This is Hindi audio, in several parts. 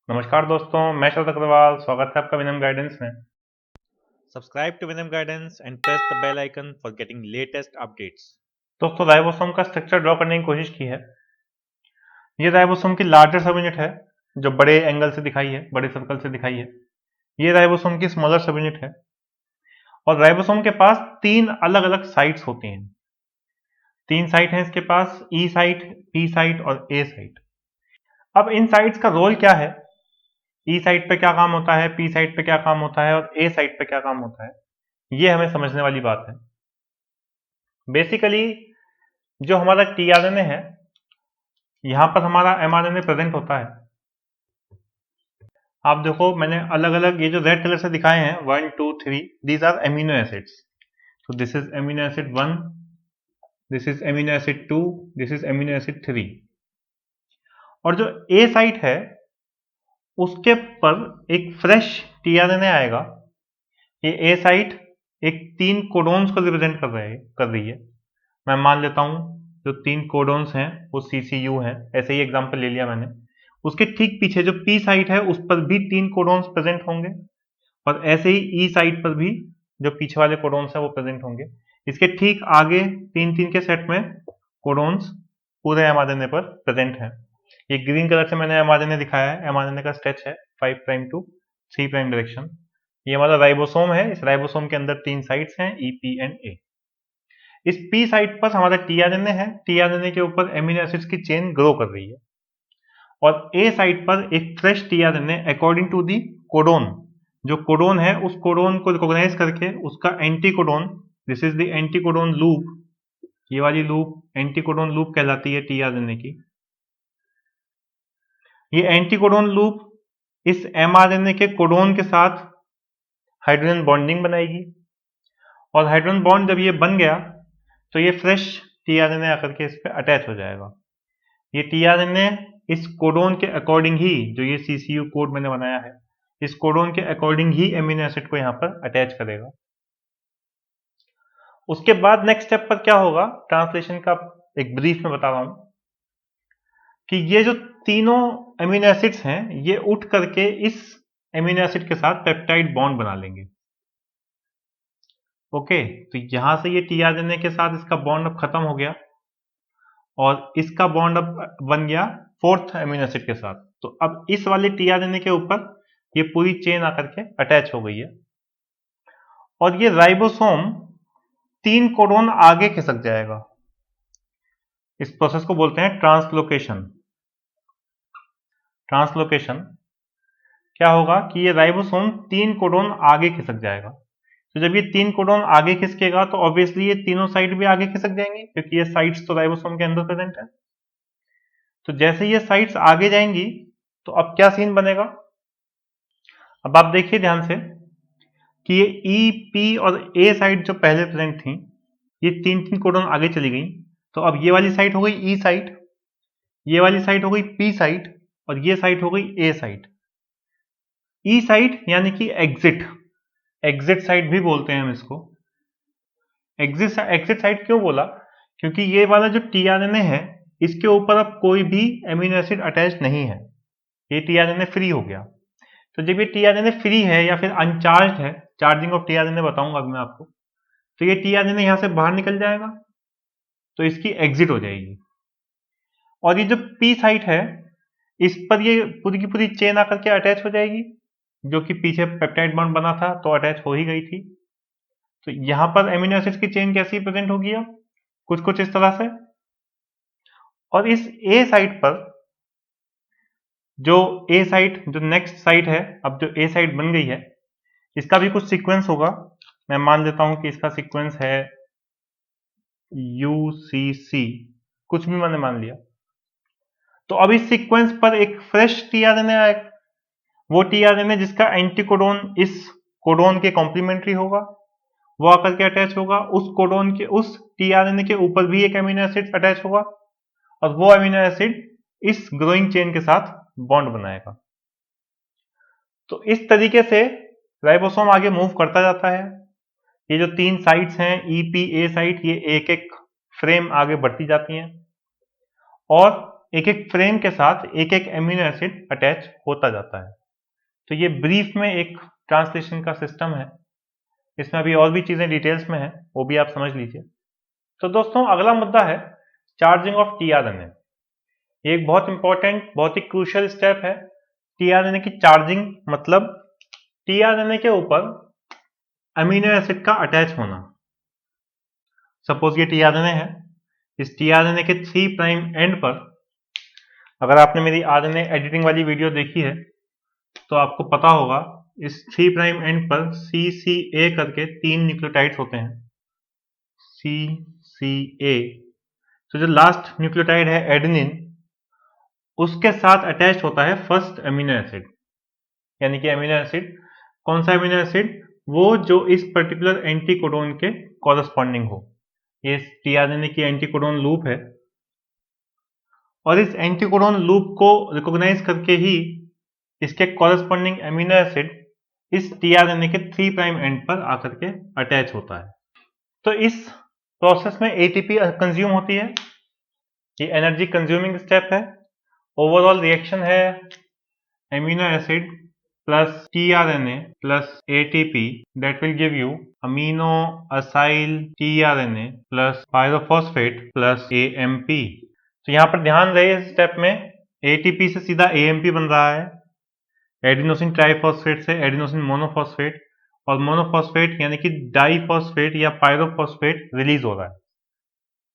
नमस्कार दोस्तों, मैं शरद अग्रवाल। स्वागत है आपका विनम गाइडेंस में। Subscribe to Venom Guidance and press the bell icon for getting latest updates. दोस्तों, राइबोसोम का स्ट्रक्चर ड्रॉ करने की कोशिश की है। ये राइबोसोम की लार्जर सब यूनिट है, जो बड़े एंगल से दिखाई है, बड़े सर्कल से दिखाई है। ये राइबोसोम की स्मॉलर सब यूनिट है और राइबोसोम के पास तीन अलग अलग साइट्स होती हैं। तीन साइट हैं इसके पास, ई साइट, पी साइट और ए साइट। अब इन साइट्स का रोल क्या है, ई साइट पे क्या काम होता है, पी साइट पे क्या काम होता है और ए साइट पे क्या काम होता है, ये हमें समझने वाली बात है। बेसिकली जो हमारा टीआरएनए है, यहां पर हमारा एमआरएनए प्रेजेंट होता है। आप देखो, मैंने अलग अलग ये जो रेड कलर से दिखाए हैं 1 2 3, दीज आर एमिनो एसिड्स। तो this is amino acid 1, this is amino acid 2, this is amino acid 3। और जो ए साइट है उसके पर एक फ्रेश टीआरएनए आएगा। ये ए साइट एक तीन कोडोन्स को रिप्रेजेंट कर रही है। मैं मान लेता हूं जो तीन कोडोन्स हैं वो सीसीयू हैं, ऐसे ही एग्जांपल ले लिया मैंने। उसके ठीक पीछे जो पी साइट है उस पर भी तीन कोडोन्स प्रेजेंट होंगे और ऐसे ही ई साइट पर भी जो पीछे वाले कोडोन्स हैं वो प्रेजेंट होंगे। इसके ठीक आगे तीन तीन के सेट में कोडोन्स पूरे एमआरएनए पर प्रेजेंट हैं। ये ग्रीन कलर से मैंने एमआरएनए दिखाया है, एमआरएनए का स्ट्रेच है 5 प्राइम टू 3 प्राइम डायरेक्शन। ये हमारा राइबोसोम है, इस राइबोसोम के अंदर तीन साइट्स हैं, ई पी एंड ए। इस पी साइट पर हमारा टीआरएनए है, टीआरएनए के ऊपर एमिनो एसिड्स की चेन ग्रो कर रही है। और ए साइट पर एक fresh tRNA according to the codon, जो कोडोन है उस कोडोन को रिकॉग्नाइज करके उसका anticodon, this is the anticodon loop, ये वाली लूप एंटी कोडोन लूप कहलाती है टीआरएनए की। ये एंटी कोडोन लूप इस एमआरएनए के कोडोन के साथ हाइड्रोजन बॉन्डिंग बनाएगी और हाइड्रोजन बॉन्ड जब ये बन गया तो ये फ्रेश टीआरएनए आकर के इस पर अटैच हो जाएगा। ये टीआरएनए इस कोडोन के अकॉर्डिंग ही, जो ये सीसीयू कोड मैंने बनाया है, इस कोडोन के अकॉर्डिंग ही एमिनो एसिड को यहाँ पर अटैच करेगा। उसके बाद नेक्स्ट स्टेप पर क्या होगा, ट्रांसलेशन का एक ब्रीफ में बता रहा हूं कि ये जो तीनों एमिनो एसिड्स हैं ये उठ करके इस एमिनो एसिड के साथ पेप्टाइड बॉन्ड बना लेंगे। ओके, तो यहां से ये टीआरएनए के साथ इसका बॉन्ड अब खत्म हो गया और इसका बॉन्ड अब बन गया फोर्थ एमिनो एसिड के साथ। तो अब इस वाले टीआरएनए के ऊपर ये पूरी चेन आकर के अटैच हो गई है और ये राइबोसोम तीन कोडोन आगे खिसक जाएगा। इस प्रोसेस को बोलते हैं ट्रांसलोकेशन। ट्रांसलोकेशन क्या होगा कि ये राइबोसोम तीन कोडोन आगे खिसक जाएगा। तो जब ये तीन कोडोन आगे खिसकेगा तो ऑब्वियसली ये तीनों साइड भी आगे खिसक जाएंगी, क्योंकि ये साइड्स तो राइबोसोम के अंदर प्रेजेंट है। तो जैसे ये साइड्स आगे जाएंगी तो अब क्या सीन बनेगा, अब आप देखिए ध्यान से कि ये ई पी और ए साइड जो पहले प्रेजेंट थी, ये तीन तीन कोडोन आगे चली गई। तो अब ये वाली साइड हो गई ई साइड, ये वाली साइड हो गई पी साइड और ये साइड हो गई ए साइड। ई साइड यानी कि एग्जिट, एग्जिट साइड भी बोलते हैं हम इसको। एग्जिट साइड क्यों बोला, क्योंकि ये वाला जो टीआरएनए है इसके ऊपर अब कोई भी एमिनो एसिड अटैच नहीं है, ये टीआरएनए फ्री हो गया। तो जब ये टीआरएनए फ्री है या फिर अनचार्ज है, चार्जिंग ऑफ टीआरएनए बताऊंगा अब मैं आपको, तो ये टीआरएनए यहां से बाहर निकल जाएगा, तो इसकी एग्जिट हो जाएगी। और ये जो पी साइट है इस पर ये पूरी की पूरी चेन आकर के अटैच हो जाएगी, जो कि पीछे पेप्टाइड बॉन्ड बना था तो अटैच हो ही गई थी। तो यहां पर एमिनो एसिड की चेन कैसी प्रेजेंट होगी, अब कुछ कुछ इस तरह से। और इस ए साइट पर जो ए साइट जो नेक्स्ट साइट है, अब जो ए साइट बन गई है इसका भी कुछ सीक्वेंस होगा। मैं मान लेता हूं कि इसका सीक्वेंस है UCC, कुछ भी मैंने मान लिया। तो अब इस सीक्वेंस पर एक फ्रेश टीआरएनए आएगा, वो टीआरएनए जिसका एंटीकोडोन इस कोडोन के कॉम्प्लीमेंट्री होगा, वो आकर के अटैच होगा। उस कोडोन के उस टीआरएनए के ऊपर भी एक एमिनो एसिड अटैच होगा और वो एमिनो एसिड इस ग्रोइंग चेन के साथ बॉन्ड बनाएगा। तो इस तरीके से राइबोसोम आगे मूव करता जाता है। ये जो तीन साइट्स हैं EPA साइट, ये एक एक फ्रेम आगे बढ़ती जाती हैं और एक एक फ्रेम के साथ एक एक एमिनो एसिड अटैच होता जाता है। तो ये ब्रीफ में एक ट्रांसलेशन का सिस्टम है। इसमें अभी और भी चीजें डिटेल्स में है, वो भी आप समझ लीजिए। तो दोस्तों अगला मुद्दा है चार्जिंग ऑफ टीआरएनए। ये एक बहुत इंपॉर्टेंट, बहुत ही क्रूशियल स्टेप है। टीआरएनए की चार्जिंग मतलब टीआरएनए के ऊपर अमीनो एसिड का अटैच होना। सपोज ये टीआरएनए है, इस टीआरएनए के 3 प्राइम एंड पर, अगर आपने मेरी आरएनए एडिटिंग वाली वीडियो देखी है तो आपको पता होगा इस 3 प्राइम एंड पर CCA करके 3 न्यूक्लियोटाइड्स होते हैं। CCA। तो जो लास्ट न्यूक्लियोटाइड है एडेनिन, उसके साथ अटैच होता है फर्स्ट अमीनो एसिड। यानी कि अमीनो एसिड, कौन सा अमीनो एसिड? वो जो इस पर्टिकुलर एंटीकोडोन के कॉरस्पॉन्डिंग हो। ये टीआरएनए की एंटीकोडोन लूप है और इस एंटीकोडोन लूप को रिकॉग्नाइज करके ही इसके कॉरस्पॉन्डिंग अमीनो एसिड इस टीआरएनए के 3 प्राइम एंड पर आकर के अटैच होता है। तो इस प्रोसेस में एटीपी कंज्यूम होती है। ये एनर्जी कंज्यूमिंग स्टेप है। ओवरऑल रिएक्शन है amino acid plus tRNA plus ATP that will give you amino acyl tRNA plus pyrophosphate plus AMP। तो यहाँ पर ध्यान रहे इस स्टेप में ATP से सीधा AMP बन रहा है, एडिनोसिन ट्राइफॉस्फेट से एडिनोसिन मोनोफॉस्फेट, और मोनोफॉस्फेट यानी कि डाइफॉस्फेट या पायरोफॉस्फेट रिलीज हो रहा है।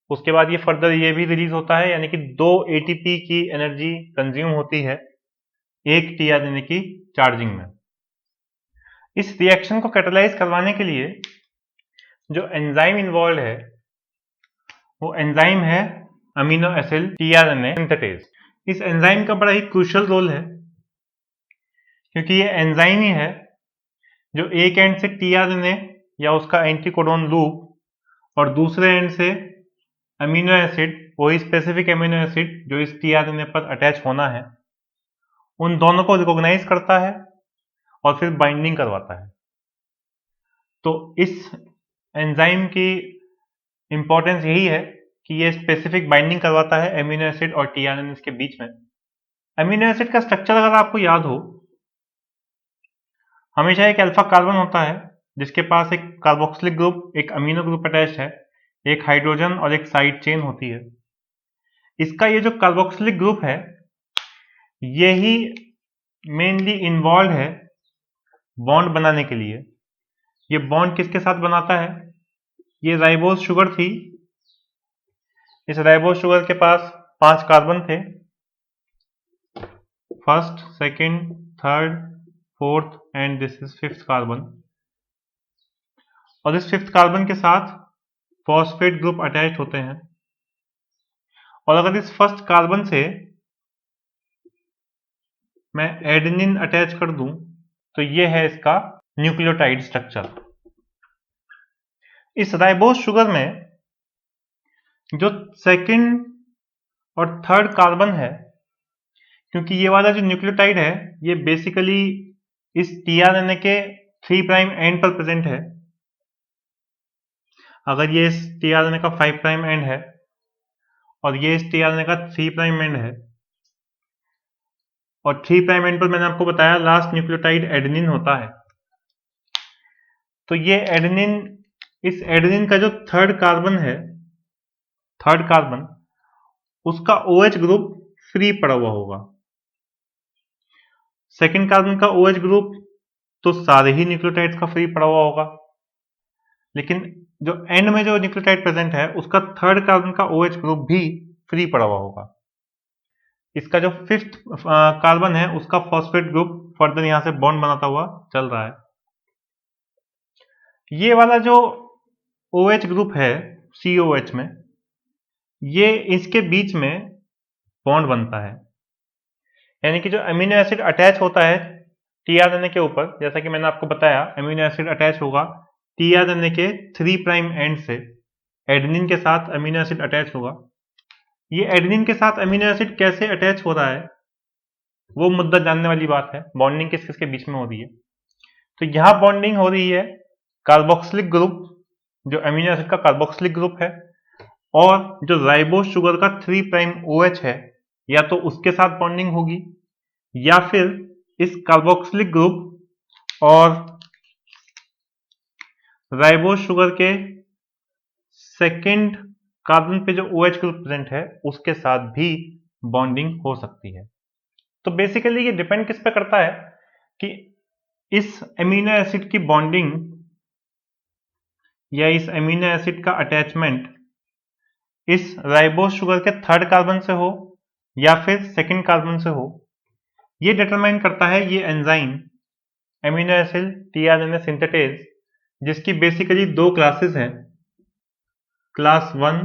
उसके बाद ये फर्दर ये भी रिलीज होता है, यानी कि 2 ATP की एनर्जी कंज्यूम होती है एक टीआरएनए की चार्जिंग में। इस रिएक्शन को कैटालाइज करवाने के लिए जो एंजाइम इन्वॉल्व है वो एंजाइम है अमीनो एसिड टीआरएनए सिंथेटेज। इस एंजाइम का बड़ा ही क्रूशियल रोल है, क्योंकि ये एंजाइम ही है जो एक एंड से टीआरएनए या उसका एंटीकोडोन लूप और दूसरे एंड से अमीनो एसिड, वही स्पेसिफिक अमीनो एसिड जो इस टीआरएनए पर अटैच होना है, उन दोनों को रिकॉग्नाइज करता है और फिर बाइंडिंग करवाता है। तो इस एंजाइम की इंपॉर्टेंस यही है कि ये स्पेसिफिक बाइंडिंग करवाता है एमिनो एसिड और टीआरएनए के बीच में। एमिनो एसिड का स्ट्रक्चर अगर आपको याद हो, हमेशा एक अल्फा कार्बन होता है जिसके पास एक कार्बोक्सिलिक ग्रुप, एक अमीनो ग्रुप अटैच है, एक हाइड्रोजन और एक साइड चेन होती है। इसका ये जो कार्बोक्सिलिक ग्रुप है यही मेनली इन्वॉल्व है बॉन्ड बनाने के लिए। ये बॉन्ड किसके साथ बनाता है? ये राइबोज शुगर थी, इस राइबोज शुगर के पास 5 कार्बन थे, first, second, third, fourth and this is 5th carbon. और इस 5th कार्बन के साथ फॉस्फेट ग्रुप अटैच होते हैं। और अगर इस फर्स्ट कार्बन से मैं एडेनिन अटैच कर दूं तो ये है इसका न्यूक्लियोटाइड स्ट्रक्चर। इस राइबोज शुगर में जो सेकंड और थर्ड कार्बन है, क्योंकि ये वाला जो न्यूक्लियोटाइड है ये बेसिकली इस टीआरएनए के 3 प्राइम एंड पर प्रेजेंट है। अगर ये इस टीआरएनए का 5 प्राइम एंड है और ये इस टीआरएनए का 3 प्राइम एंड है, और 3 प्राइम एंड पर मैंने आपको बताया लास्ट न्यूक्लियोटाइड एडेनिन होता है, तो ये एडेनिन, इस एडेनिन का जो थर्ड कार्बन है, थर्ड कार्बन, उसका OH ग्रुप फ्री पड़ा हुआ होगा। सेकंड कार्बन का OH ग्रुप तो सारे ही न्यूक्लियोटाइड्स का फ्री पड़ा हुआ होगा, लेकिन जो एंड में जो न्यूक्लियोटाइड प्रेजेंट है उसका थर्ड कार्बन का OH ग्रुप भी फ्री पड़ा हुआ होगा। इसका जो 5th कार्बन है उसका फॉस्फेट ग्रुप फर्दर यहां से बॉन्ड बनाता हुआ चल रहा है। ये वाला जो OH ग्रुप है COH में, ये इसके बीच में बॉन्ड बनता है, यानी कि जो अमीनो एसिड अटैच होता है टीआरएनए के ऊपर, जैसा कि मैंने आपको बताया अमीनो एसिड अटैच होगा टीआरएनए के 3 प्राइम एंड से, एडेनिन के साथ अमीनो एसिड अटैच होगा। ये एडेनिन के साथ अमीनो एसिड कैसे अटैच हो रहा है वो मुद्दा जानने वाली बात है, बॉन्डिंग किस किस के बीच में हो रही है। तो यहां बॉन्डिंग हो रही है कार्बोक्सिलिक ग्रुप, जो अमीनो एसिड का कार्बोक्सिलिक ग्रुप है, और जो राइबोज शुगर का 3 प्राइम OH है, या तो उसके साथ बॉन्डिंग होगी या फिर इस कार्बोक्सिलिक ग्रुप और राइबोस शुगर के सेकेंड कार्बन पे जो OH ग्रुप प्रेजेंट है उसके साथ भी बॉन्डिंग हो सकती है। तो बेसिकली ये डिपेंड किस पे करता है कि इस अमीनो एसिड की बॉन्डिंग या इस अमीनो एसिड का अटैचमेंट इस राइबोस शुगर के थर्ड कार्बन से हो या फिर सेकेंड कार्बन से हो, ये डिटरमाइन करता है ये enzyme amino acid tRNA synthetase, जिसकी बेसिकली दो क्लासेस हैं, क्लास 1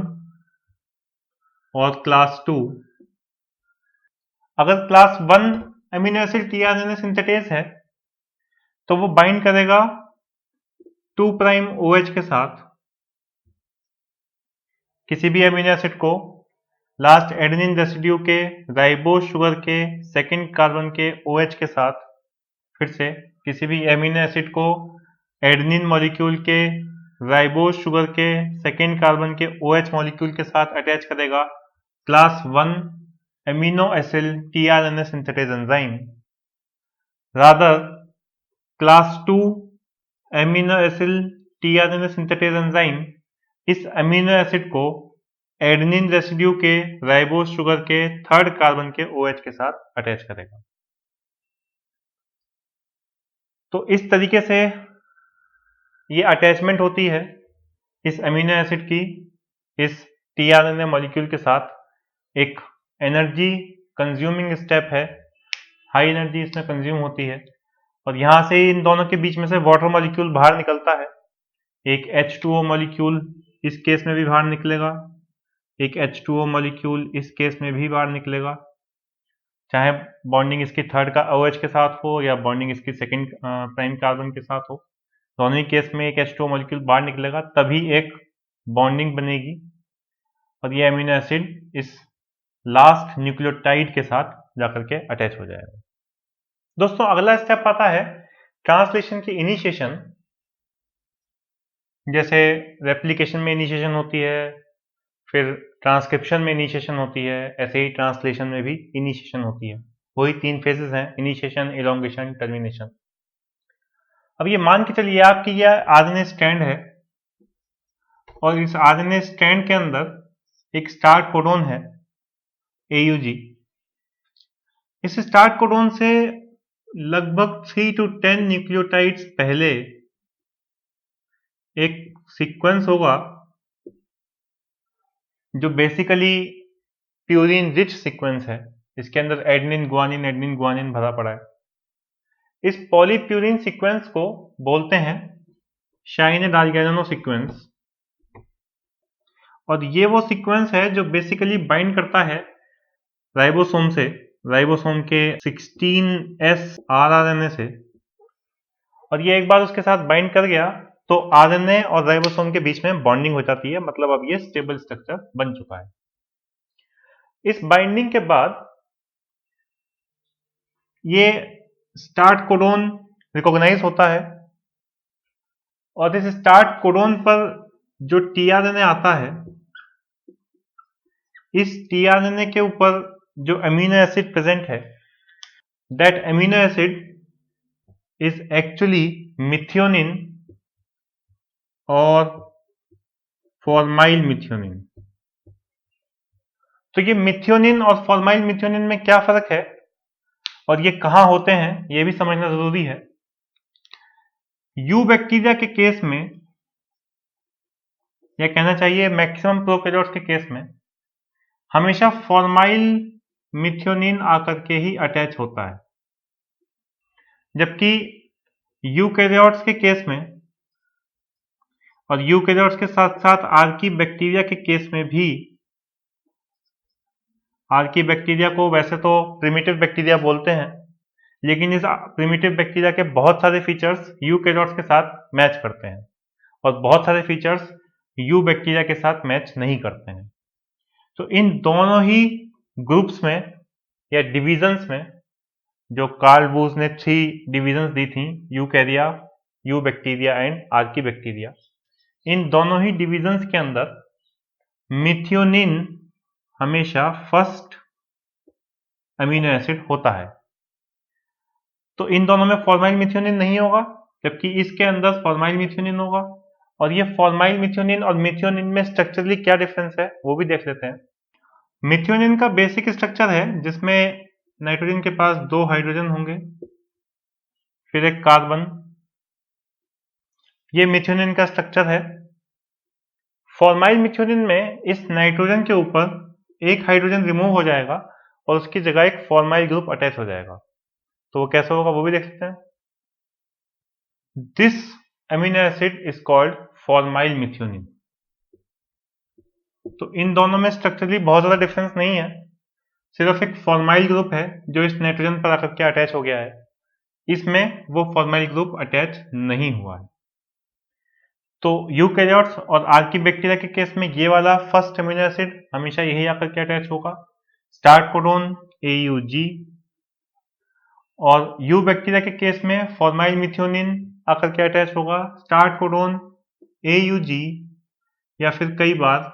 और क्लास 2। अगर class 1 amino acid tRNA synthetase है तो वो बाइंड करेगा 2' OH के साथ किसी भी अमीनो एसिड को लास्ट एडेनिन रेसिड्यू के राइबोस शुगर के सेकेंड कार्बन के OH के साथ, फिर से किसी भी अमीनो एसिड को एडेनिन मॉलिक्यूल के राइबोस शुगर के सेकेंड कार्बन के OH मॉलिक्यूल के साथ अटैच करेगा class 1 amino acid tRNA synthetase enzyme. Rather class 2 amino acid tRNA synthetase enzyme इस अमीनो एसिड को एडेनिन रेसिड्यू के राइबोस शुगर के थर्ड कार्बन के OH के साथ अटैच करेगा। तो इस तरीके से ये अटैचमेंट होती है इस अमीनो एसिड की इस टीआरएनए मॉलिक्यूल के साथ। एक एनर्जी कंज्यूमिंग स्टेप है, हाई एनर्जी इसमें कंज्यूम होती है और यहां से इन दोनों के बीच में से वाटर मॉलिक्यूल बाहर निकलता है। एक H2O मॉलिक्यूल इस केस में भी बाहर निकलेगा, एक H2O मॉलिक्यूल इस केस में भी बाहर निकलेगा, चाहे बॉन्डिंग इसकी थर्ड का OH के साथ हो या बॉन्डिंग इसकी सेकेंड प्राइम कार्बन के साथ हो, दोनों ही केस में एक H2O मॉलिक्यूल बाहर निकलेगा, तभी एक बॉन्डिंग बनेगी और ये अमीनो एसिड इस लास्ट न्यूक्लियोटाइड के साथ जाकर के अटैच हो जाएगा। दोस्तों अगला स्टेप आता है ट्रांसलेशन की इनिशिएशन। जैसे रेप्लिकेशन में इनिशिएशन होती है, फिर ट्रांसक्रिप्शन में इनिशिएशन होती है, ऐसे ही ट्रांसलेशन में भी इनिशिएशन होती है। वही 3 फेजेस हैं, इनिशिएशन, एलोंगेशन, टर्मिनेशन। अब ये मान के चलिए आप कि यह आरएनए स्ट्रैंड है और इस आरएनए स्ट्रैंड के अंदर एक स्टार्ट कोडोन है AUG। इस स्टार्ट कोडोन से लगभग 3 to 10 न्यूक्लियोटाइड्स पहले एक सीक्वेंस होगा जो बेसिकली प्यूरिन रिच सीक्वेंस है। इसके अंदर एडेनिन गुआनिन भरा पड़ा है। इस पॉलीप्यूरिन सीक्वेंस को बोलते हैं शाइनेड आर्गेनोनो सीक्वेंस और ये वो सीक्वेंस है जो बेसिकली बाइंड करता है राइबोसोम से, राइबोसोम के 16S rRNA से, और ये एक बार उसके साथ बाइंड कर गया तो आरएनए और राइबोसोम के बीच में बॉन्डिंग हो जाती है, मतलब अब ये स्टेबल स्ट्रक्चर बन चुका है। इस बाइंडिंग के बाद ये स्टार्ट कोडोन रिकॉग्नाइज होता है और इस स्टार्ट कोडोन पर जो टीआरएनए आता है, इस टीआरएनए के ऊपर जो अमीनो एसिड प्रेजेंट है, that amino acid is actually methionine और फॉर्माइल मिथियोनिन। तो ये मिथियोनिन और फॉर्माइल मिथियोनिन में क्या फर्क है और ये कहां होते हैं, ये भी समझना जरूरी है। यू बैक्टीरिया के केस में, या कहना चाहिए मैक्सिमम प्रोकैरियोट्स के केस में, हमेशा फॉर्माइल मिथियोनिन आकर के ही अटैच होता है, जबकि यूकैरियोट्स के केस में और यूकैरियोट्स के साथ साथ आर्की बैक्टीरिया के केस में भी, आर्की बैक्टीरिया को वैसे तो प्रिमिटिव बैक्टीरिया बोलते हैं, लेकिन इस प्रिमिटिव बैक्टीरिया के बहुत सारे फीचर्स यूकैरियोट्स के साथ मैच करते हैं और बहुत सारे फीचर्स यू बैक्टीरिया के साथ मैच नहीं करते हैं। तो इन दोनों ही ग्रुप्स में या डिविजन्स में, जो कार्ल वूज ने 3 डिविजन्स दी थी, eukarya, eubacteria and archaebacteria, इन दोनों ही डिविजन्स के अंदर मिथियोनिन हमेशा फर्स्ट अमीनो एसिड होता है। तो इन दोनों में फॉर्माइल मिथ्योनिन नहीं होगा, जबकि इसके अंदर फॉर्माइल मिथ्योनिन होगा। और ये फॉर्माइल मिथ्योनिन और मिथ्योनिन में स्ट्रक्चरली क्या डिफरेंस है वो भी देख लेते हैं। मिथ्योनिन का बेसिक स्ट्रक्चर है जिसमें नाइट्रोजन के पास 2 हाइड्रोजन होंगे, फिर एक कार्बन। ये मिथ्योनिन का स्ट्रक्चर है। फॉर्माइल मिथ्योनिन में इस नाइट्रोजन के ऊपर एक हाइड्रोजन रिमूव हो जाएगा और उसकी जगह एक फॉर्माइल ग्रुप अटैच हो जाएगा। तो वो कैसे होगा वो भी देख सकते हैं। This amino acid is called formyl methionine. तो इन दोनों में स्ट्रक्चरली बहुत ज्यादा डिफरेंस नहीं है, सिर्फ एक फॉर्माइल ग्रुप है जो इस नाइट्रोजन पर आकर के अटैच हो गया है। इसमें वो फॉर्माइल ग्रुप अटैच नहीं हुआ है। तो यूकैरियोट्स और आर्की बैक्टीरिया के केस में ये वाला फर्स्ट अमीनो एसिड हमेशा यही आकर के अटैच होगा, स्टार्ट कोडोन AUG। और यू बैक्टीरिया के केस में फॉर्माइल मिथ्योनिन आकर के अटैच होगा, स्टार्ट कोडोन AUG, या फिर कई बार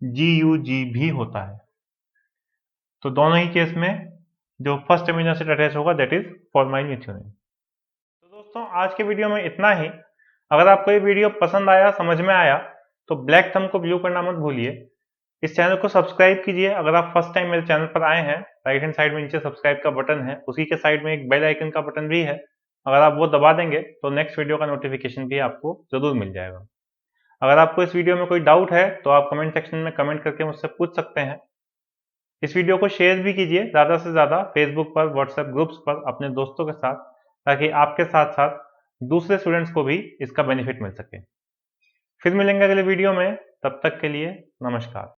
GUG भी होता है। तो दोनों ही केस में जो फर्स्ट अमीनो एसिड अटैच होगा दैट इज फॉर्माइल मिथ्योनिन। तो दोस्तों आज के वीडियो में इतना ही। अगर आपको ये वीडियो पसंद आया, समझ में आया, तो ब्लैक थंब को ब्लू करना मत भूलिए। इस चैनल को सब्सक्राइब कीजिए अगर आप फर्स्ट टाइम मेरे चैनल पर आए हैं। राइट हैंड साइड में नीचे सब्सक्राइब का बटन है, उसी के साइड में एक बेल आइकन का बटन भी है। अगर आप वो दबा देंगे तो नेक्स्ट वीडियो का नोटिफिकेशन भी आपको जरूर मिल जाएगा। अगर आपको इस वीडियो में कोई डाउट है तो आप कमेंट सेक्शन में कमेंट करके मुझसे पूछ सकते हैं। इस वीडियो को शेयर भी कीजिए ज़्यादा से ज़्यादा फेसबुक पर, व्हाट्सएप ग्रुप्स पर अपने दोस्तों के साथ, ताकि आपके साथ साथ दूसरे स्टूडेंट्स को भी इसका बेनिफिट मिल सके। फिर मिलेंगे अगले वीडियो में, तब तक के लिए नमस्कार।